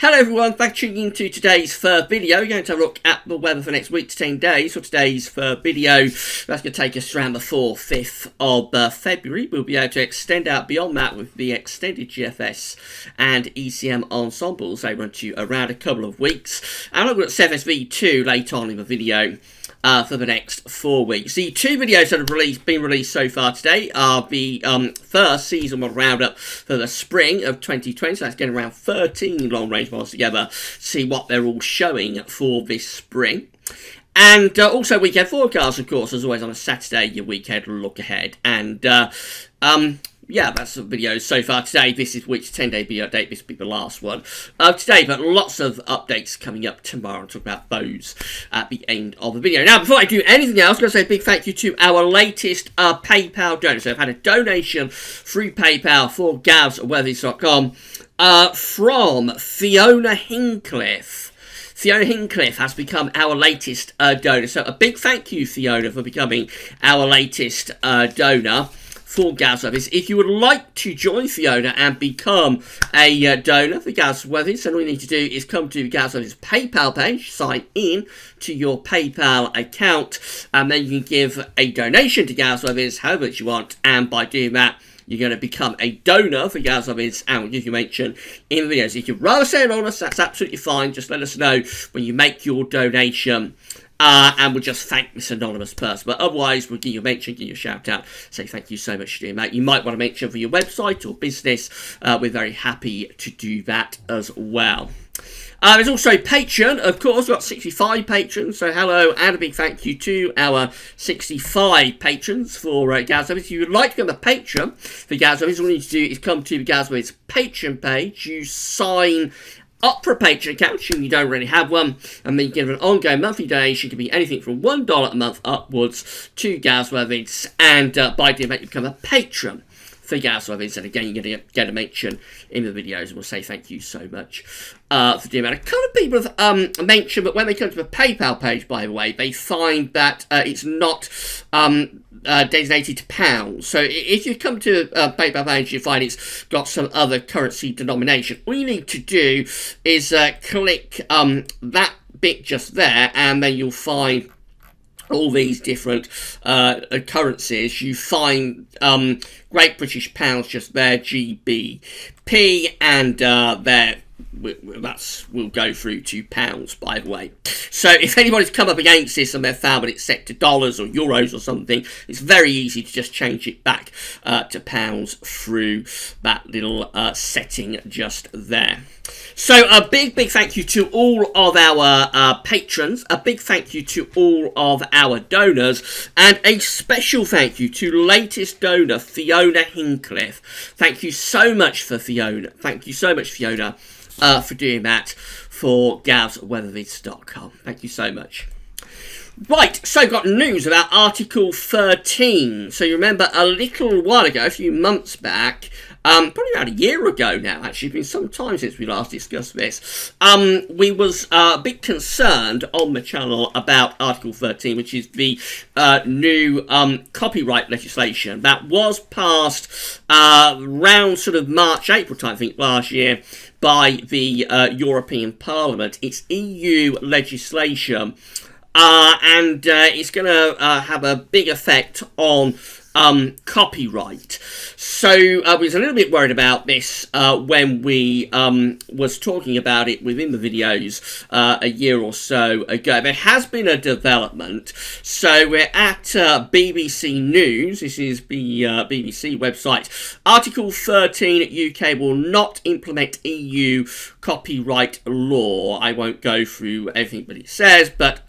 Hello everyone, thanks for tuning into today's third video. We're going to have a look at the weather for next week to 10 days. For today's third video, that's going to take us around the 4th, 5th of February. We'll be able to extend out beyond that with the extended GFS and ECM ensembles. They run to around a couple of weeks. And I've got CFSV2 later on in the video. For the next 4 weeks. The two videos that have been released so far today are the first season model roundup for the spring of 2020. So that's getting around 13 long-range models together to see what they're all showing for this spring. And also weekend forecast, of course, as always on a Saturday, your weekend look ahead. And yeah, that's the video so far today. This is week's 10-day video update. This will be the last one of today, but lots of updates coming up tomorrow. I'll talk about those at the end of the video. Now, before I do anything else, I'm going to say a big thank you to our latest PayPal donor. So I've had a donation through PayPal for gavsweathers.com from Fiona Hincliffe. Fiona Hincliffe has become our latest donor. So a big thank you, Fiona, for becoming our latest donor for Gavs Weathers. If you would like to join Fiona and become a donor for Gavs Weathers, then all you need to do is come to Gavs Weathers' PayPal page, sign in to your PayPal account, and then you can give a donation to Gavs Weathers however much you want, and by doing that, you're going to become a donor for Gavs Weathers, and we'll give you a mention in the videos. If you'd rather stay anonymous, that's absolutely fine. Just let us know when you make your donation. And we'll just thank this anonymous person. But otherwise, we'll give you a mention, give you a shout out, say thank you so much for doing that. You might want to mention for your website or business. We're very happy to do that as well. There's also Patreon, of course. We've got 65 patrons, so hello and a big thank you to our 65 patrons for Gavs Weathers. If you would like to become a patron for Gavs Weathers, all you need to do is come to the Gavs Weathers Patreon page. You sign up for a Patreon account, assuming you don't already have one, and then you give an ongoing monthly donation. It can be anything from $1 a month upwards to Gavs Weathers, and by doing that you become a patron for Gavs Weathers, and again you're going to get a mention in the videos, and we'll say thank you so much for doing that. A couple of people have mentioned, but when they come to the PayPal page, by the way, they find that it's not designated to pounds. So if you come to a PayPal page, you find it's got some other currency denomination. All you need to do is click that bit just there, and then you'll find all these different currencies. You find Great British Pounds just there, GBP, and there will go through to pounds, by the way. So if anybody's come up against this and they've found that it's set to dollars or euros or something, it's very easy to just change it back to pounds through that little setting just there. So a big thank you to all of our patrons, a big thank you to all of our donors, and a special thank you to latest donor Fiona Hincliffe. Thank you so much for Fiona. Thank you so much, Fiona, for doing that for gavsweathers.com. Thank you so much. Right, so got news about Article 13. So you remember a little while ago, a few months back, probably about a year ago now, actually, it's been some time since we last discussed this, we was a bit concerned on the channel about Article 13, which is the new copyright legislation that was passed around sort of March, April time, I think, last year, by the European Parliament. It's EU legislation, and it's going to have a big effect on copyright. So I was a little bit worried about this when we was talking about it within the videos a year or so ago. There has been a development. So we're at BBC News. This is the BBC website. Article 13 UK will not implement EU copyright law. I won't go through everything that it says, but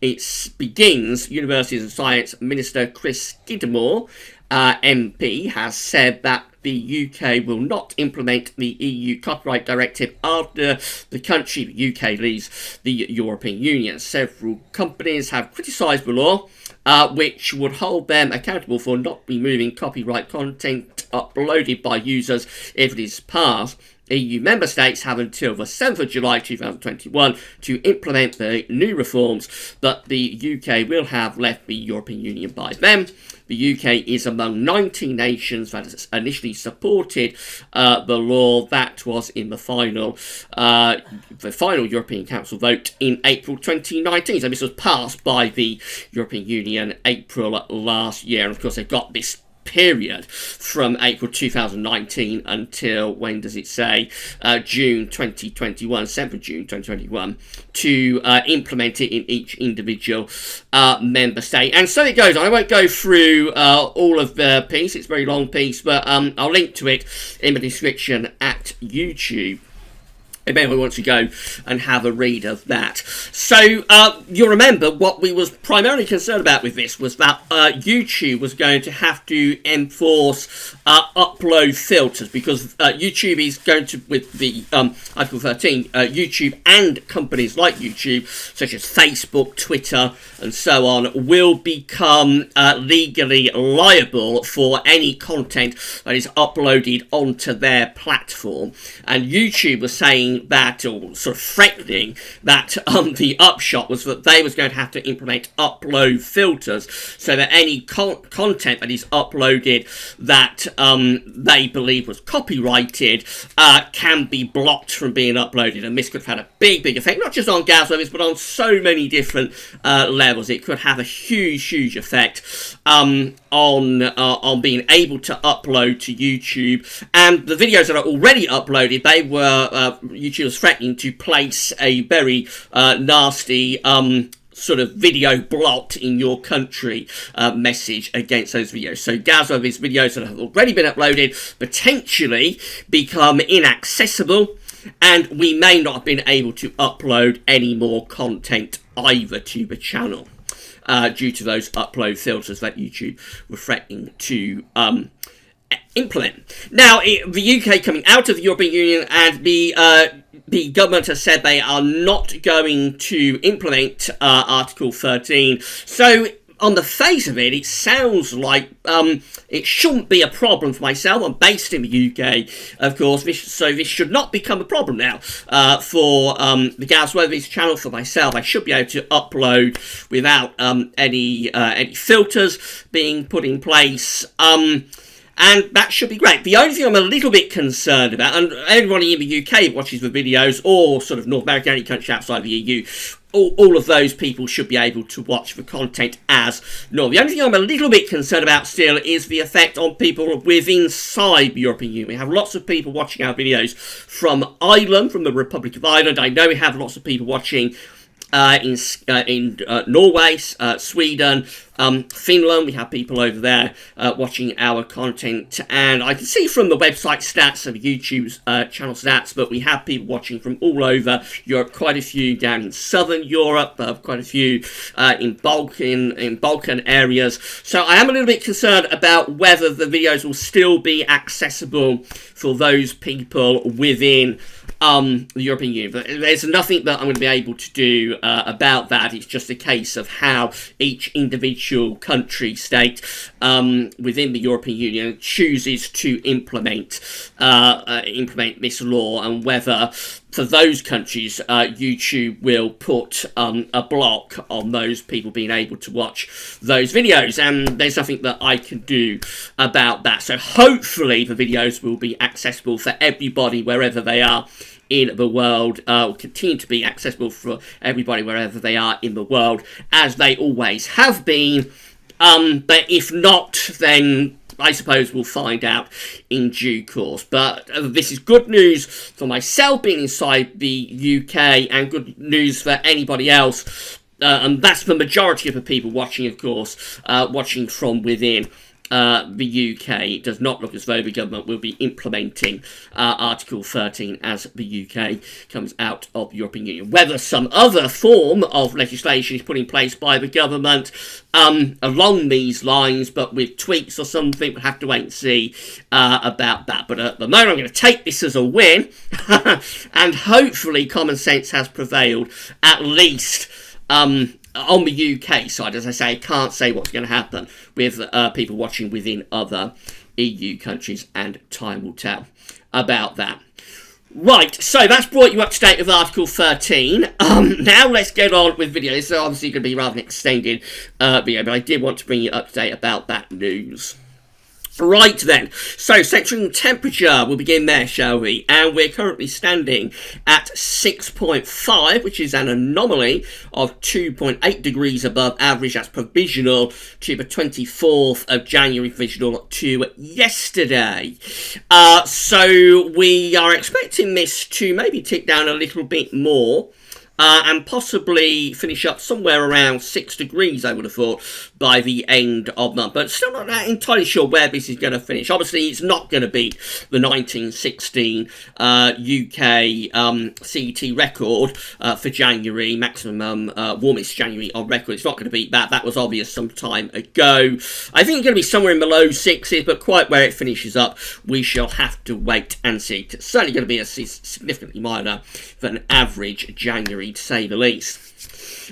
it begins. Universities and Science Minister Chris Skidmore, MP, has said that the UK will not implement the EU copyright directive after the country, the UK, leaves the European Union. Several companies have criticised the law, which would hold them accountable for not removing copyright content uploaded by users if it is passed. EU member states have until the 7th of July 2021 to implement the new reforms, but the UK will have left the European Union by then. The UK is among 19 nations that has initially supported the law. That was in the final European Council vote in April 2019. So this was passed by the European Union April last year. And of course, they've got this period from April 2019 until, when does it say, June 2021, 7th of June 2021, to implement it in each individual member state. And so it goes on. I won't go through all of the piece, it's a very long piece, but I'll link to it in the description at YouTube if anyone wants to go and have a read of that. So you'll remember what we was primarily concerned about with this was that YouTube was going to have to enforce upload filters, because YouTube is going to, with the Article 13, YouTube and companies like YouTube, such as Facebook, Twitter, and so on, will become legally liable for any content that is uploaded onto their platform. And YouTube was saying that, or sort of threatening that the upshot was that they was going to have to implement upload filters so that any content that is uploaded that they believe was copyrighted can be blocked from being uploaded. And this could have had a big effect, not just on gas levels, but on so many different levels. It could have a huge effect on being able to upload to YouTube. And the videos that are already uploaded, they were YouTube was threatening to place a very nasty sort of video blocked in your country message against those videos. So Gaza, these videos that have already been uploaded, potentially become inaccessible, and we may not have been able to upload any more content either to the channel due to those upload filters that YouTube were threatening to implement. Now, the UK coming out of the European Union, and the government has said they are not going to implement Article 13. So on the face of it, it sounds like it shouldn't be a problem for myself. I'm based in the UK, of course, so this should not become a problem now for the Gas Weatherby's channel. For myself, I should be able to upload without any filters being put in place. And that should be great. The only thing I'm a little bit concerned about, and everybody in the UK watches the videos, or sort of North America, any country outside the EU, all of those people should be able to watch the content as normal. The only thing I'm a little bit concerned about still is the effect on people within inside the European Union. We have lots of people watching our videos from Ireland, from the Republic of Ireland. I know we have lots of people watching in Norway, Sweden, Finland. We have people over there watching our content, and I can see from the website stats of YouTube's channel stats, but we have people watching from all over Europe. Quite a few down in Southern Europe, quite a few in Balkan areas. So I am a little bit concerned about whether the videos will still be accessible for those people within the European Union. But there's nothing that I'm going to be able to do about that. It's just a case of how each individual country, state within the European Union chooses to implement this law, and whether for those countries YouTube will put a block on those people being able to watch those videos, and there's nothing that I can do about that. So hopefully the videos will be accessible for everybody wherever they are in the world, will continue to be accessible for everybody wherever they are in the world, as they always have been. But if not, then I suppose we'll find out in due course. But this is good news for myself being inside the UK, and good news for anybody else. And that's the majority of the people watching, of course, watching from within the UK. It does not look as though the government will be implementing Article 13 as the UK comes out of the European Union. Whether some other form of legislation is put in place by the government along these lines, but with tweaks or something, we'll have to wait and see about that. But at the moment, I'm going to take this as a win, and hopefully common sense has prevailed, at least on the UK side. As I say, I can't say what's going to happen with people watching within other EU countries, and time will tell about that. Right, so that's brought you up to date with Article 13. Now let's get on with video. This is obviously going to be rather an extended video, but I did want to bring you up to date about that news. Right then, so centering temperature, we'll begin there, shall we? And we're currently standing at 6.5, which is an anomaly of 2.8 degrees above average. That's provisional to the 24th of January, provisional to yesterday. So we are expecting this to maybe tick down a little bit more. And possibly finish up somewhere around 6 degrees, I would have thought, by the end of month. But still not entirely sure where this is going to finish. Obviously, it's not going to beat the 1916 UK CET record for January, maximum warmest January on record. It's not going to beat that. That was obvious some time ago. I think it's going to be somewhere in the low 6s, but quite where it finishes up, we shall have to wait and see. It's certainly going to be a significantly milder than average January, to say the least.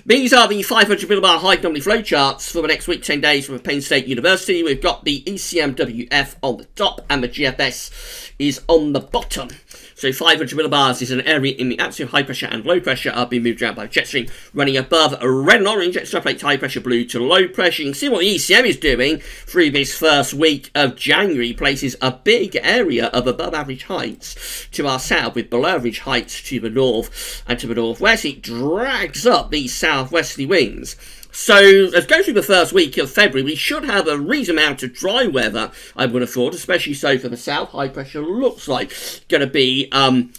These are the 500 millibar high anomaly flow charts for the next week, 10 days from Penn State University. We've got the ECMWF on the top and the GFS is on the bottom. So 500 millibars is an area in the absolute high pressure and low pressure are being moved around by jet stream, running above red and orange, extrapolate high pressure blue to low pressure. You can see what the ECM is doing through this first week of January, places a big area of above average heights to our south with below average heights to the north and to the northwest. It drags up these southwesterly winds. So, as go through the first week of February, we should have a reasonable amount of dry weather, I would have thought, especially so for the south. High pressure looks like going to be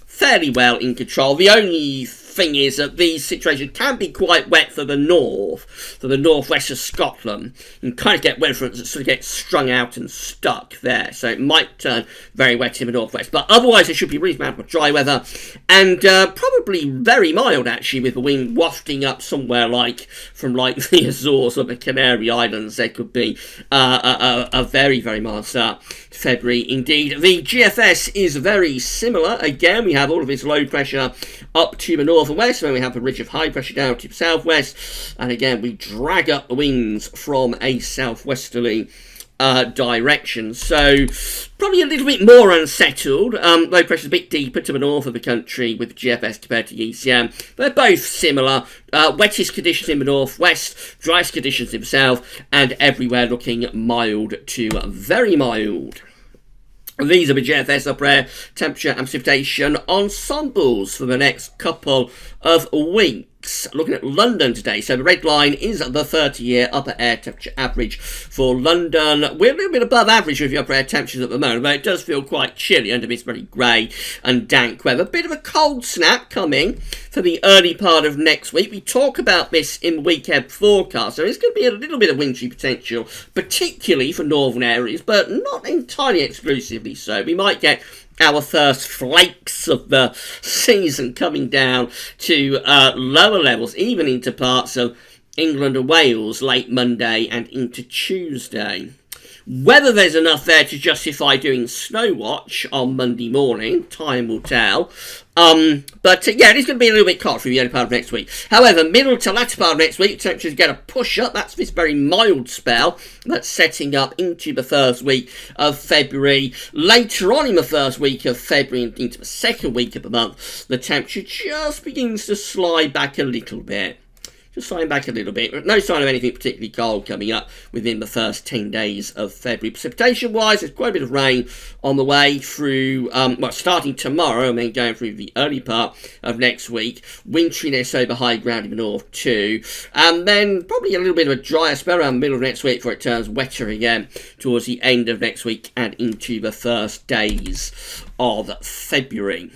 fairly well in control. The only thing is that these situations can be quite wet for the north, for the northwest of Scotland, and kind of get wet for it to sort of get strung out and stuck there. So it might turn very wet in the northwest, but otherwise it should be reasonable amount of dry weather and probably very mild actually, with the wind wafting up somewhere like from like the Azores or the Canary Islands. There could be a very, very mild start to February indeed. The GFS is very similar. Again, we have all of this low pressure up to the north and west, then we have a ridge of high pressure down to the southwest, and again we drag up the winds from a southwesterly direction. So probably a little bit more unsettled. Low pressure is a bit deeper to the north of the country with the GFS compared to the ECM. They're both similar. Wettest conditions in the northwest, driest conditions in the south, and everywhere looking mild to very mild. These are the GFS upper air temperature and precipitation ensembles for the next couple of weeks. Looking at London today, so the red line is the 30-year upper air temperature average for London. We're a little bit above average with the upper air temperatures at the moment, but it does feel quite chilly under this very grey and dank weather. A bit of a cold snap coming for the early part of next week. We talk about this in the weekend forecast, so it's going to be a little bit of wintry potential, particularly for northern areas, but not entirely exclusively so. We might get our first flakes of the season coming down to lower levels, even into parts of England and Wales late Monday and into Tuesday. Whether there's enough there to justify doing snow watch on Monday morning, time will tell. But yeah, it is going to be a little bit cold for the early part of next week. However, middle to latter part of next week, temperatures get a push up. That's this very mild spell that's setting up into the first week of February. Later on in the first week of February and into the second week of the month, the temperature just begins to slide back a little bit. Just sliding back a little bit. No sign of anything particularly cold coming up within the first 10 days of February. Precipitation-wise, there's quite a bit of rain on the way through, starting tomorrow and then going through the early part of next week. Winteriness over high ground in the north too. And then probably a little bit of a drier spell around the middle of next week before it turns wetter again towards the end of next week and into the first days of February.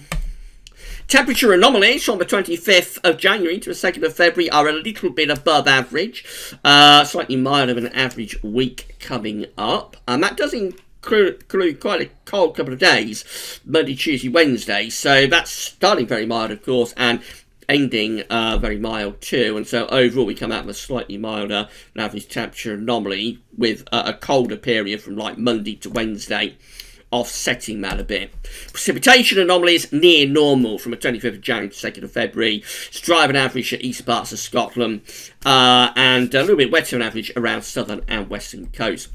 Temperature anomalies from the 25th of January to the 2nd of February are a little bit above average, slightly milder than an average week coming up. And that does include quite a cold couple of days, Monday, Tuesday, Wednesday. So that's starting very mild, of course, and ending very mild too. And so overall we come out with a slightly milder than average temperature anomaly with a colder period from like Monday to Wednesday, offsetting that a bit. Precipitation anomalies near normal from the 25th of January to 2nd of February. It's drier than average at east parts of Scotland and a little bit wetter than average around southern and western coast.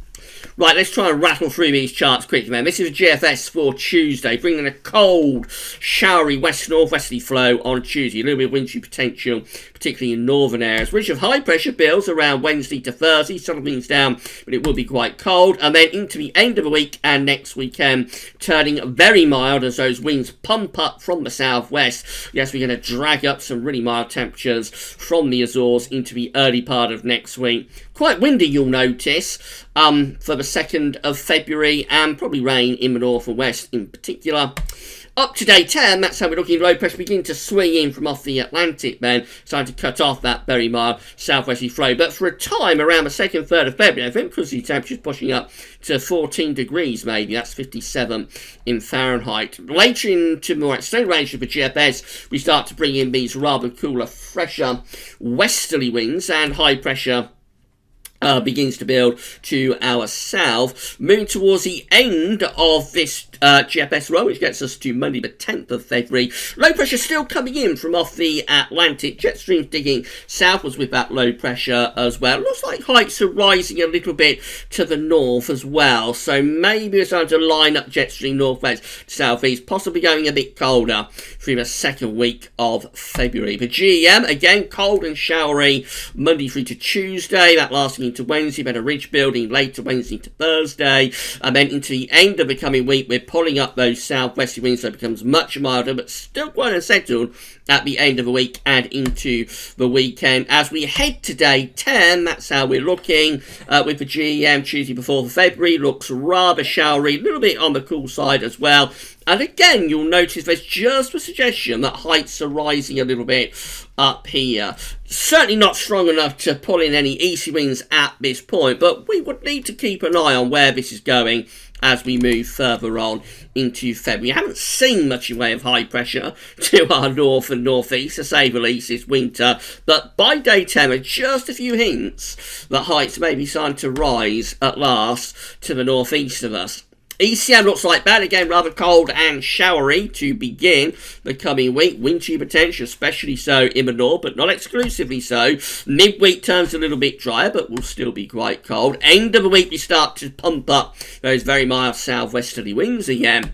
Right, let's try and rattle through these charts quickly, man. This is a GFS for Tuesday, bringing a cold, showery west-northwesterly flow on Tuesday. A little bit of wintry potential, particularly in northern areas. Ridge of high pressure builds around Wednesday to Thursday. Some things down, but it will be quite cold. And then into the end of the week and next weekend, turning very mild as those winds pump up from the southwest. Yes, we're going to drag up some really mild temperatures from the Azores into the early part of next week. Quite windy, you'll notice, for the 2nd of February, and probably rain in the north and west in particular. Up to day 10, that's how we're looking. Low pressure begin to swing in from off the Atlantic then, starting to cut off that very mild southwesterly flow. But for a time around the 2nd, 3rd of February, I think because the temperature's pushing up to 14 degrees maybe, that's 57 in Fahrenheit. Later into more extended range of the GFS, we start to bring in these rather cooler, fresher westerly winds, and high pressure begins to build to our south, moving towards the end of this GFS row, which gets us to Monday the 10th of February. Low pressure still coming in from off the Atlantic. Jet streams digging southwards with that low pressure as well. Looks like heights are rising a little bit to the north as well, so maybe it's time to line up jet stream northwest to southeast, possibly going a bit colder through the 2nd week of February. The GEM, again, cold and showery Monday through to Tuesday, that lasting into Wednesday, then a ridge building later Wednesday to Thursday, and then into the end of the coming week, we're pulling up those southwesterly winds, so it becomes much milder, but still quite unsettled at the end of the week and into the weekend. As we head to day 10, that's how we're looking with the GEM. Tuesday before February looks rather showery, a little bit on the cool side as well. And again, you'll notice there's just a suggestion that heights are rising a little bit up here. Certainly not strong enough to pull in any easy winds at this point, but we would need to keep an eye on where this is going as we move further on into February. We haven't seen much in way of high pressure to our north and northeast, to say the least, this winter, but by day 10, there are just a few hints that heights may be starting to rise at last to the northeast of us. ECM looks like that, again rather cold and showery to begin the coming week. Wintry potential, especially so in the north, but not exclusively so. Midweek turns a little bit drier, but will still be quite cold. End of the week we start to pump up those very mild southwesterly winds again.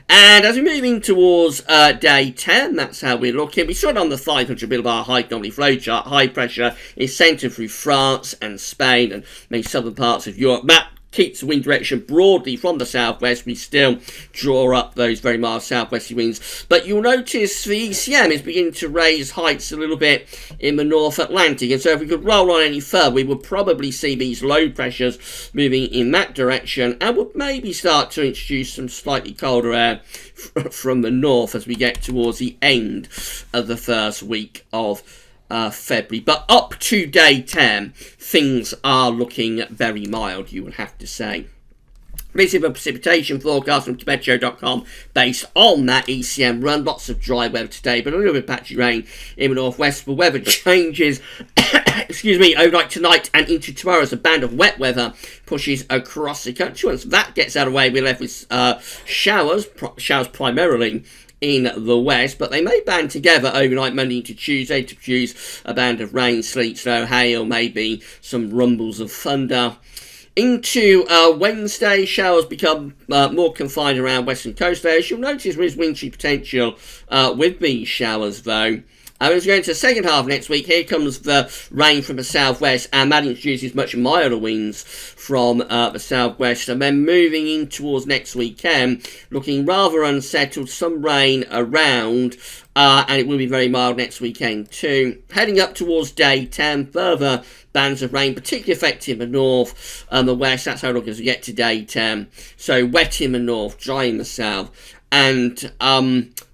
And as we move in towards day 10, that's how we're looking. We saw it on the 500 millibar high anomaly flow chart. High pressure is centred through France and Spain and many southern parts of Europe. That keeps the wind direction broadly from the southwest. We still draw up those very mild southwesterly winds, but you'll notice the ECM is beginning to raise heights a little bit in the North Atlantic, and so if we could roll on any further, we would probably see these low pressures moving in that direction, and would maybe start to introduce some slightly colder air from the north as we get towards the end of the first week of February. But up to day 10, things are looking very mild, you would have to say. This is a precipitation forecast from Meteo.com based on that ECM run. Lots of dry weather today, but a little bit of patchy rain in the northwest. The weather changes excuse me, overnight tonight and into tomorrow as a band of wet weather pushes across the country. Once that gets out of the way, we're left with showers primarily in the west, but they may band together overnight Monday into Tuesday to produce a band of rain, sleet, snow, hail, maybe some rumbles of thunder. Into Wednesday, showers become more confined around western coast areas. You'll notice there is wintry potential with these showers though. As we go into the second half of next week, here comes the rain from the southwest, and that introduces much milder winds from the southwest. And then moving in towards next weekend, looking rather unsettled, some rain around, and it will be very mild next weekend too. Heading up towards day 10, further bands of rain, particularly affecting the north and the west. That's how it looks as we get to day 10. So wet in the north, dry in the south, and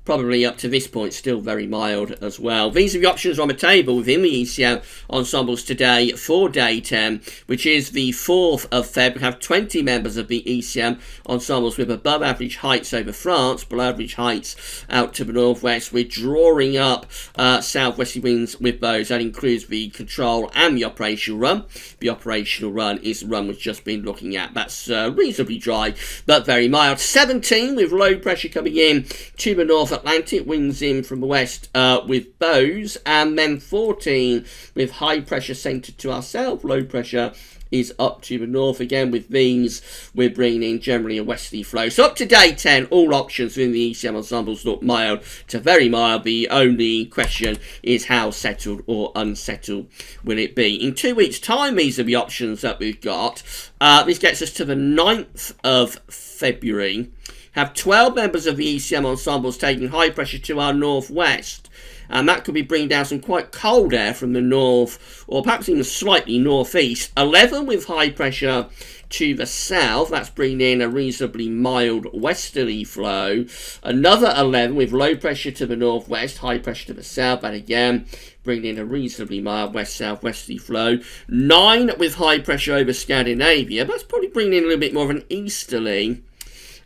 probably up to this point still very mild as well. These are the options on the table within the ECM ensembles today for day 10, which is the 4th of Feb. We have 20 members of the ECM ensembles with above average heights over France, below average heights out to the northwest. We're drawing up southwesterly winds with those. That includes the control and the operational run. The operational run is the run we've just been looking at. That's reasonably dry but very mild. 17 with low pressure coming in to the North Atlantic, winds in from the west with bows, and then 14 with high pressure centred to our south, low pressure is up to the north. Again, with these, we're bringing in generally a westerly flow. So up to day 10, all options within the ECM ensembles look mild to very mild. The only question is how settled or unsettled will it be. In 2 weeks' time, these are the options that we've got. This gets us to the 9th of February. Have 12 members of the ECM ensembles taking high pressure to our northwest. And that could be bringing down some quite cold air from the north, or perhaps even slightly northeast. 11 with high pressure to the south. That's bringing in a reasonably mild westerly flow. Another 11 with low pressure to the northwest, high pressure to the south. And again, bringing in a reasonably mild west-southwesterly flow. 9 with high pressure over Scandinavia. That's probably bringing in a little bit more of an easterly.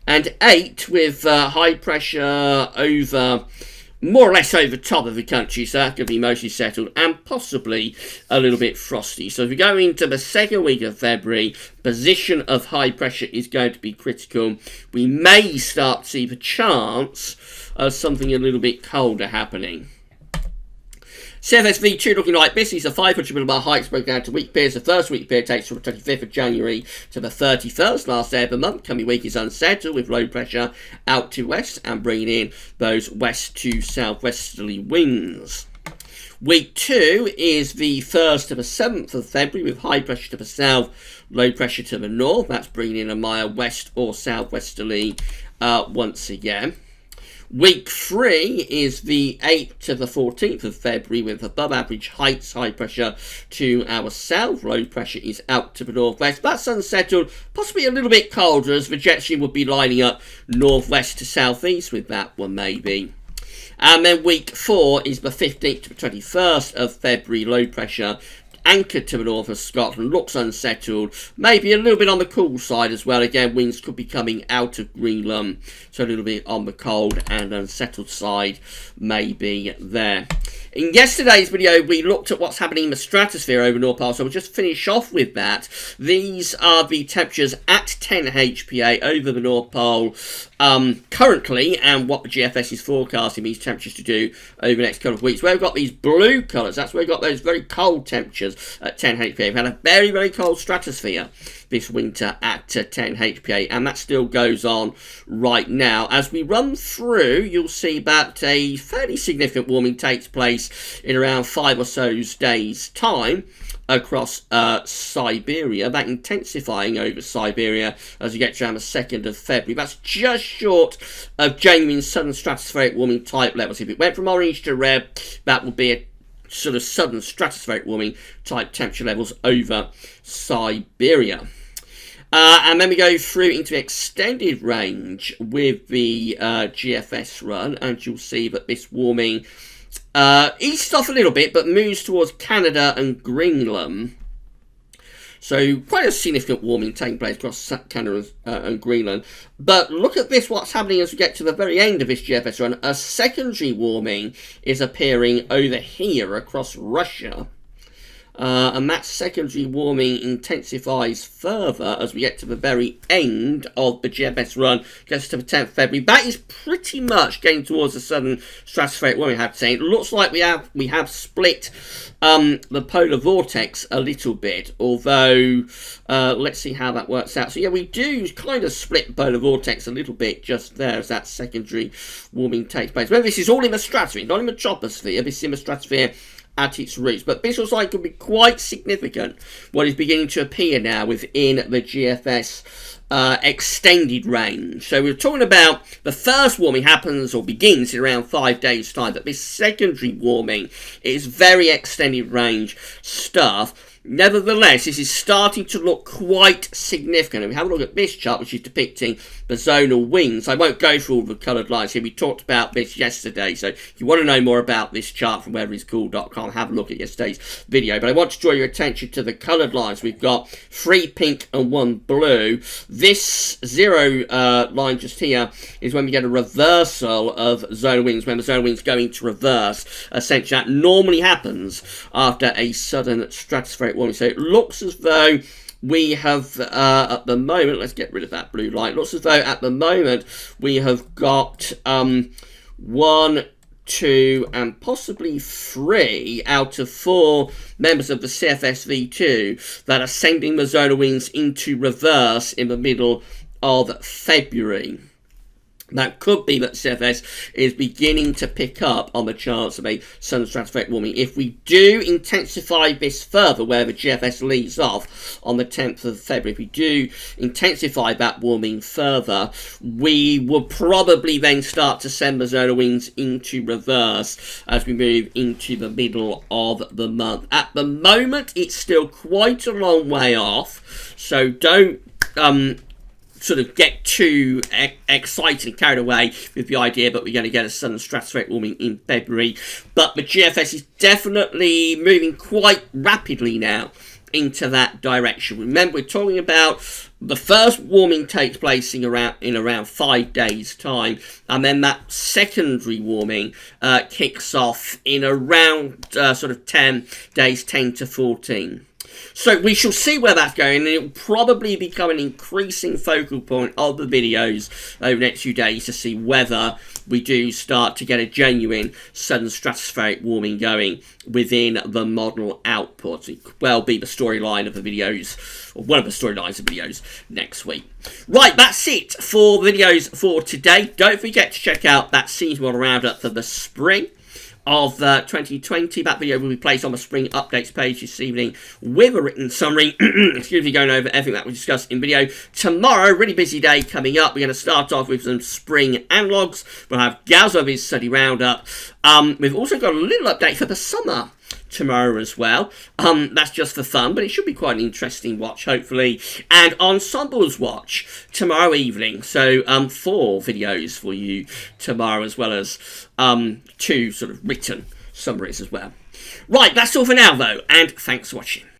And 8 with high pressure over, more or less over top of the country, so that could be mostly settled and possibly a little bit frosty. So if we go into the second week of February, position of high pressure is going to be critical. We may start to see the chance of something a little bit colder happening. CFSV2 looking like this. These are 500 millibar hikes broken down to week periods. The first week period takes from the 25th of January to the 31st, last day of the month. Coming week is unsettled with low pressure out to west and bringing in those west to southwesterly winds. Week 2 is the 1st to the 7th of February with high pressure to the south, low pressure to the north. That's bringing in a mild west or southwesterly once again. Week 3 is the 8th to the 14th of February with above average heights, high pressure to our south, low pressure is out to the northwest. That's unsettled, possibly a little bit colder as the jet stream would be lining up northwest to southeast with that one maybe. And then week 4 is the 15th to the 21st of February, low pressure anchored to the north of Scotland, looks unsettled, maybe a little bit on the cool side as well. Again, winds could be coming out of Greenland, so a little bit on the cold and unsettled side maybe there. In yesterday's video, we looked at what's happening in the stratosphere over North Pole, so we'll just finish off with that. These are the temperatures at 10 HPA over the North Pole currently, and what the GFS is forecasting these temperatures to do over the next couple of weeks. Where we've got these blue colours, that's where we've got those very cold temperatures at 10 HPA. We've had a very, very cold stratosphere this winter at 10 HPA, and that still goes on right now. As we run through, you'll see that a fairly significant warming takes place in around 5 or so days' time across Siberia, that intensifying over Siberia as you get to around the 2nd of February. That's just short of genuine southern stratospheric warming type levels. If it went from orange to red, that would be a sort of southern stratospheric warming type temperature levels over Siberia. And then we go through into the extended range with the GFS run, and you'll see that this warming easts off a little bit, but moves towards Canada and Greenland. So quite a significant warming taking place across Canada and Greenland. But look at this, what's happening as we get to the very end of this GFS run. A secondary warming is appearing over here across Russia. And that secondary warming intensifies further as we get to the very end of the GFS run, gets to the 10th of February. That is pretty much getting towards the southern stratospheric warming, I have to say. It looks like we have split the polar vortex a little bit, although let's see how that works out. So yeah, we do kind of split the polar vortex a little bit just there as that secondary warming takes place. Remember, this is all in the stratosphere, not in the troposphere. This is in the stratosphere at its roots, but this looks like it could be quite significant what is beginning to appear now within the GFS extended range. So we're talking about the first warming happens or begins in around 5 days time, but this secondary warming is very extended range stuff. Nevertheless, this is starting to look quite significant. And we have a look at this chart, which is depicting the zonal winds. I won't go through all the coloured lines here. We talked about this yesterday. So if you want to know more about this chart from whereiscool.com, have a look at yesterday's video. But I want to draw your attention to the coloured lines. We've got 3 pink and 1 blue. This 0 line just here is when we get a reversal of zonal winds, when the zonal winds go into reverse. Essentially, that normally happens after a sudden stratospheric warming. So it looks as though we have at the moment, let's get rid of that blue light, looks as though at the moment we have got 1, 2, and possibly 3 out of 4 members of the CFSV2 that are sending the solar winds into reverse in the middle of February. That could be that CFS is beginning to pick up on the chance of a sun stratospheric warming. If we do intensify this further, where the GFS leaves off on the 10th of February, if we do intensify that warming further, we will probably then start to send the solar winds into reverse as we move into the middle of the month. At the moment, it's still quite a long way off, so don't sort of get too excited and carried away with the idea that we're going to get a sudden stratospheric warming in February. But the GFS is definitely moving quite rapidly now into that direction. Remember, we're talking about the first warming takes place in around 5 days' time, and then that secondary warming kicks off in around sort of 10 days, 10 to 14. So we shall see where that's going, and it will probably become an increasing focal point of the videos over the next few days to see whether we do start to get a genuine sudden stratospheric warming going within the model output. It could well be the storyline of the videos, or one of the storylines of videos next week. Right, that's it for videos for today. Don't forget to check out that seasonal roundup for the spring of 2020. That video will be placed on the spring updates page this evening with a written summary, excuse me, going over everything that we discussed in video. Tomorrow, really busy day coming up. We're going to start off with some spring analogues. We'll have Gazov's study roundup. We've also got a little update for the summer tomorrow as well. That's just for fun, but it should be quite an interesting watch, hopefully. And Ensemble's watch tomorrow evening. So 4 videos for you tomorrow, as well as 2 sort of written summaries as well. Right, that's all for now though, and thanks for watching.